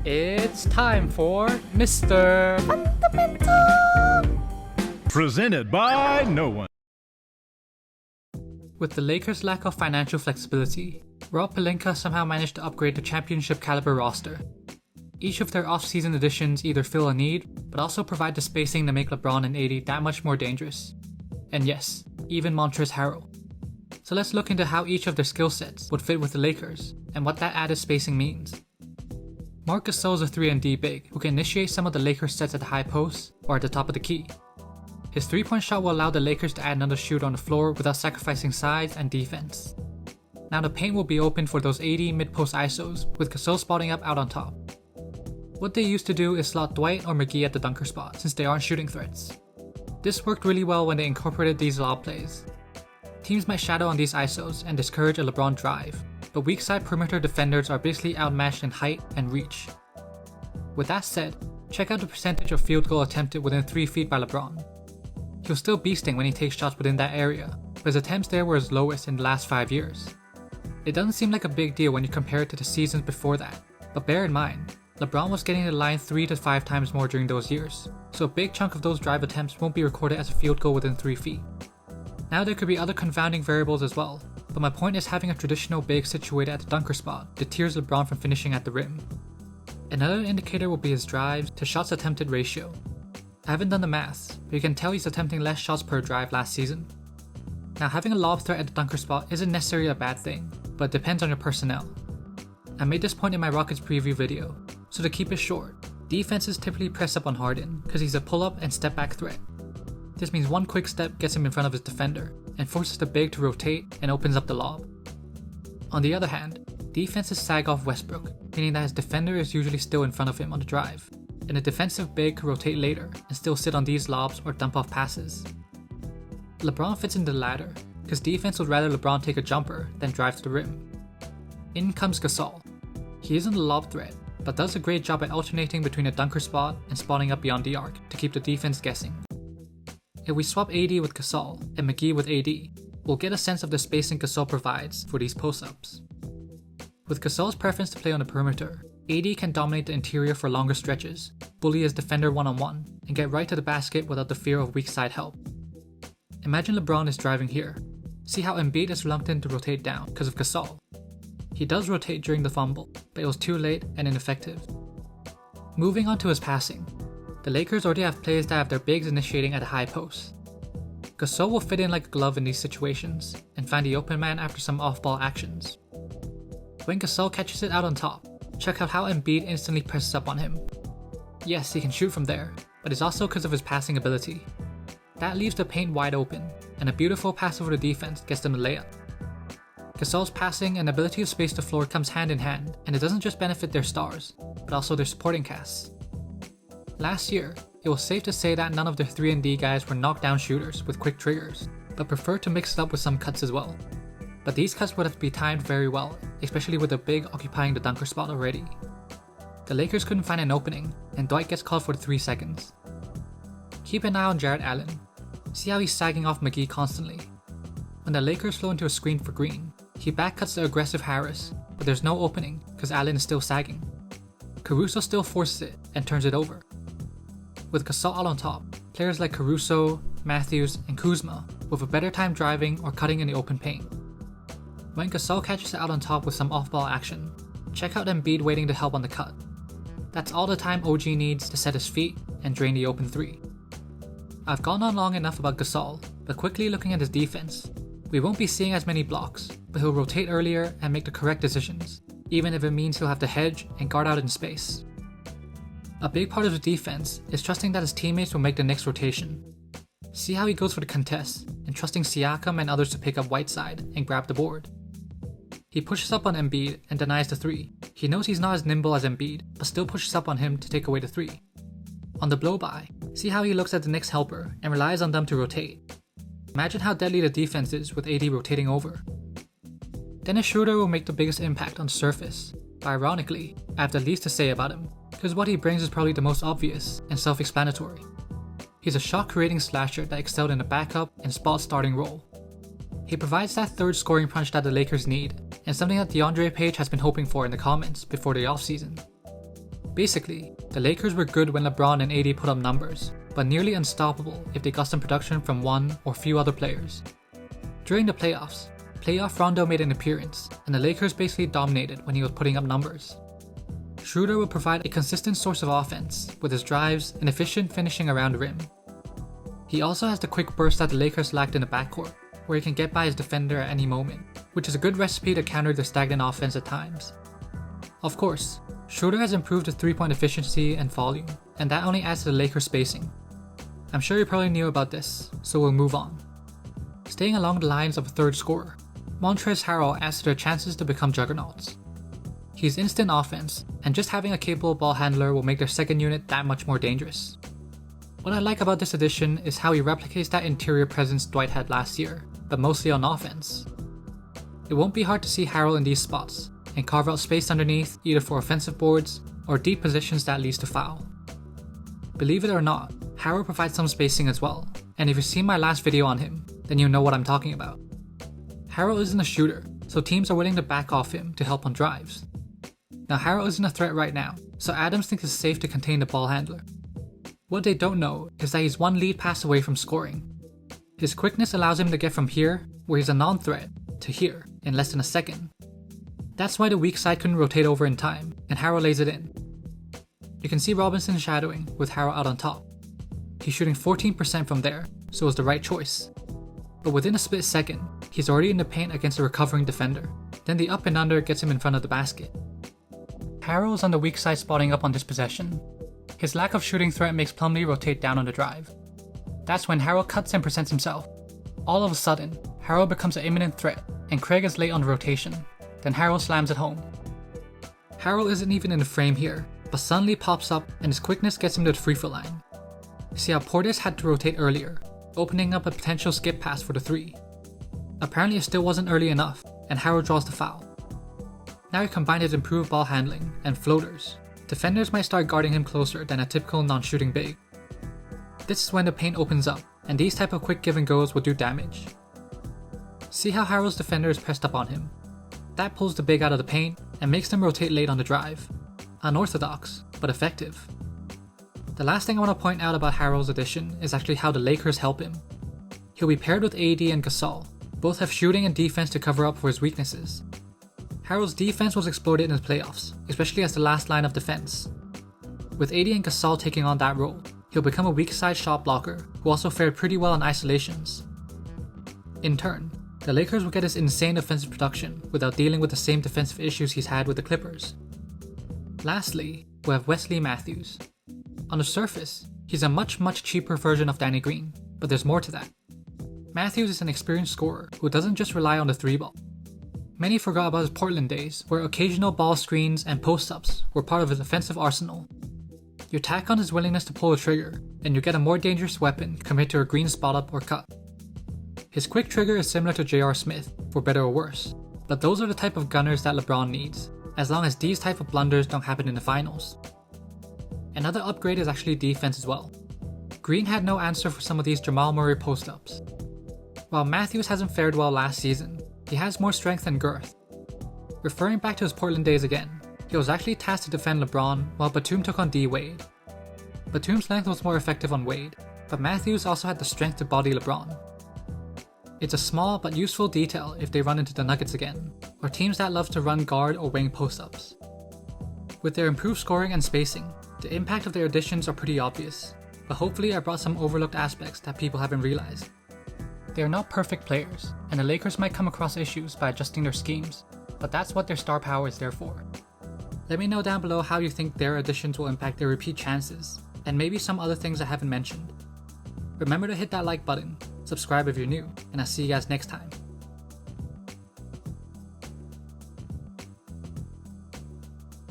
It's time for Mr. Fundamental! Presented by no one. With the Lakers' lack of financial flexibility, Rob Pelinka somehow managed to upgrade the championship caliber roster. Each of their off-season additions either fill a need, but also provide the spacing to make LeBron and AD that much more dangerous. And yes, even Montrezl Harrell. So let's look into how each of their skill sets would fit with the Lakers, and what that added spacing means. Marc Gasol is a 3-and-D big who can initiate some of the Lakers sets at the high post or at the top of the key. His 3-point shot will allow the Lakers to add another shooter on the floor without sacrificing size and defense. Now the paint will be open for those 80 mid-post ISOs, with Gasol spotting up out on top. What they used to do is slot Dwight or McGee at the dunker spot since they aren't shooting threats. This worked really well when they incorporated these lob plays. Teams might shadow on these ISOs and discourage a LeBron drive, but weak side perimeter defenders are basically outmatched in height and reach. With that said, check out the percentage of field goal attempted within 3 feet by LeBron. He was still beasting when he takes shots within that area, but his attempts there were his lowest in the last 5 years. It doesn't seem like a big deal when you compare it to the seasons before that, but bear in mind, LeBron was getting the line 3 to 5 times more during those years, so a big chunk of those drive attempts won't be recorded as a field goal within 3 feet. Now there could be other confounding variables as well, but my point is having a traditional big situated at the dunker spot deters LeBron from finishing at the rim. Another indicator will be his drives to shots attempted ratio. I haven't done the maths, but you can tell he's attempting less shots per drive last season. Now having a lob threat at the dunker spot isn't necessarily a bad thing, but it depends on your personnel. I made this point in my Rockets preview video, so to keep it short, defenses typically press up on Harden because he's a pull-up and step-back threat. This means one quick step gets him in front of his defender and forces the big to rotate and opens up the lob. On the other hand, defenses sag off Westbrook, meaning that his defender is usually still in front of him on the drive, and a defensive big could rotate later and still sit on these lobs or dump off passes. LeBron fits in the latter, because defense would rather LeBron take a jumper than drive to the rim. In comes Gasol. He isn't a lob threat, but does a great job at alternating between a dunker spot and spotting up beyond the arc to keep the defense guessing. If we swap AD with Gasol and McGee with AD, we'll get a sense of the spacing Gasol provides for these post-ups. With Gasol's preference to play on the perimeter, AD can dominate the interior for longer stretches, bully his defender one-on-one, and get right to the basket without the fear of weak side help. Imagine LeBron is driving here. See how Embiid is reluctant to rotate down because of Gasol. He does rotate during the fumble, but it was too late and ineffective. Moving on to his passing. The Lakers already have players that have their bigs initiating at a high post. Gasol will fit in like a glove in these situations and find the open man after some off-ball actions. When Gasol catches it out on top, check out how Embiid instantly presses up on him. Yes, he can shoot from there, but it's also because of his passing ability. That leaves the paint wide open, and a beautiful pass over the defense gets them the layup. Gasol's passing and ability to space the floor comes hand in hand, and it doesn't just benefit their stars, but also their supporting casts. Last year, it was safe to say that none of their 3-and-D guys were knockdown shooters with quick triggers, but preferred to mix it up with some cuts as well. But these cuts would have to be timed very well, especially with the big occupying the dunker spot already. The Lakers couldn't find an opening, and Dwight gets called for 3 seconds. Keep an eye on Jarrett Allen. See how he's sagging off McGee constantly. When the Lakers flow into a screen for Green, he backcuts the aggressive Harris, but there's no opening because Allen is still sagging. Caruso still forces it and turns it over. With Gasol out on top, players like Caruso, Matthews, and Kuzma will have a better time driving or cutting in the open paint. When Gasol catches it out on top with some off-ball action, check out Embiid waiting to help on the cut. That's all the time OG needs to set his feet and drain the open 3. I've gone on long enough about Gasol, but quickly looking at his defense, we won't be seeing as many blocks, but he'll rotate earlier and make the correct decisions, even if it means he'll have to hedge and guard out in space. A big part of his defense is trusting that his teammates will make the next rotation. See how he goes for the contest, and trusting Siakam and others to pick up Whiteside and grab the board. He pushes up on Embiid and denies the 3. He knows he's not as nimble as Embiid, but still pushes up on him to take away the 3. On the blow-by, see how he looks at the next helper and relies on them to rotate. Imagine how deadly the defense is with AD rotating over. Dennis Schroder will make the biggest impact on the surface, but ironically, I have the least to say about him, because what he brings is probably the most obvious and self-explanatory. He's a shot-creating slasher that excelled in a backup and spot starting role. He provides that third scoring punch that the Lakers need, and something that DeAndre Page has been hoping for in the comments before the offseason. Basically, the Lakers were good when LeBron and AD put up numbers, but nearly unstoppable if they got some production from one or few other players. During the playoffs, playoff Rondo made an appearance, and the Lakers basically dominated when he was putting up numbers. Schröder would provide a consistent source of offense with his drives and efficient finishing around the rim. He also has the quick burst that the Lakers lacked in the backcourt, where he can get by his defender at any moment, which is a good recipe to counter their stagnant offense at times. Of course, Schröder has improved his 3-point efficiency and volume, and that only adds to the Lakers' spacing. I'm sure you probably knew about this, so we'll move on. Staying along the lines of a third scorer, Montrezl Harrell adds to their chances to become juggernauts. He's instant offense, and just having a capable ball handler will make their second unit that much more dangerous. What I like about this addition is how he replicates that interior presence Dwight had last year, but mostly on offense. It won't be hard to see Harrell in these spots, and carve out space underneath either for offensive boards or deep positions that leads to foul. Believe it or not, Harrell provides some spacing as well, and if you've seen my last video on him, then you know what I'm talking about. Harrell isn't a shooter, so teams are willing to back off him to help on drives. Now Harrell isn't a threat right now, so Adams thinks it's safe to contain the ball handler. What they don't know is that he's one lead pass away from scoring. His quickness allows him to get from here, where he's a non-threat, to here in less than a second. That's why the weak side couldn't rotate over in time, and Harrell lays it in. You can see Robinson shadowing with Harrell out on top. He's shooting 14% from there, so it was the right choice. But within a split second, he's already in the paint against a recovering defender. Then the up and under gets him in front of the basket. Harrell is on the weak side spotting up on this possession. His lack of shooting threat makes Plumlee rotate down on the drive. That's when Harrell cuts and presents himself. All of a sudden, Harrell becomes an imminent threat, and Craig is late on the rotation. Then Harrell slams it home. Harrell isn't even in the frame here, but suddenly pops up and his quickness gets him to the free throw line. See how Portis had to rotate earlier, opening up a potential skip pass for the 3. Apparently it still wasn't early enough, and Harrell draws the foul. Now he combined his improved ball handling and floaters. Defenders might start guarding him closer than a typical non-shooting big. This is when the paint opens up, and these type of quick give and goes will do damage. See how Harrell's defender is pressed up on him. That pulls the big out of the paint and makes them rotate late on the drive. Unorthodox, but effective. The last thing I want to point out about Harrell's addition is actually how the Lakers help him. He'll be paired with AD and Gasol. Both have shooting and defense to cover up for his weaknesses. Harrell's defense was exploited in the playoffs, especially as the last line of defense. With AD and Gasol taking on that role, he'll become a weak side shot blocker who also fared pretty well in isolations. In turn, the Lakers will get his insane offensive production without dealing with the same defensive issues he's had with the Clippers. Lastly, we have Wesley Matthews. On the surface, he's a much cheaper version of Danny Green, but there's more to that. Matthews is an experienced scorer who doesn't just rely on the 3-ball. Many forgot about his Portland days, where occasional ball screens and post-ups were part of his offensive arsenal. You tack on his willingness to pull the trigger, and you get a more dangerous weapon compared to a green spot-up or cut. His quick trigger is similar to J.R. Smith, for better or worse, but those are the type of gunners that LeBron needs, as long as these type of blunders don't happen in the finals. Another upgrade is actually defense as well. Green had no answer for some of these Jamal Murray post-ups. While Matthews hasn't fared well last season, he has more strength and girth. Referring back to his Portland days again, he was actually tasked to defend LeBron while Batum took on D-Wade. Batum's length was more effective on Wade, but Matthews also had the strength to body LeBron. It's a small but useful detail if they run into the Nuggets again, or teams that love to run guard or wing post-ups. With their improved scoring and spacing, the impact of their additions are pretty obvious, but hopefully I brought some overlooked aspects that people haven't realized. They are not perfect players, and the Lakers might come across issues by adjusting their schemes, but that's what their star power is there for. Let me know down below how you think their additions will impact their repeat chances, and maybe some other things I haven't mentioned. Remember to hit that like button, subscribe if you're new, and I'll see you guys next time.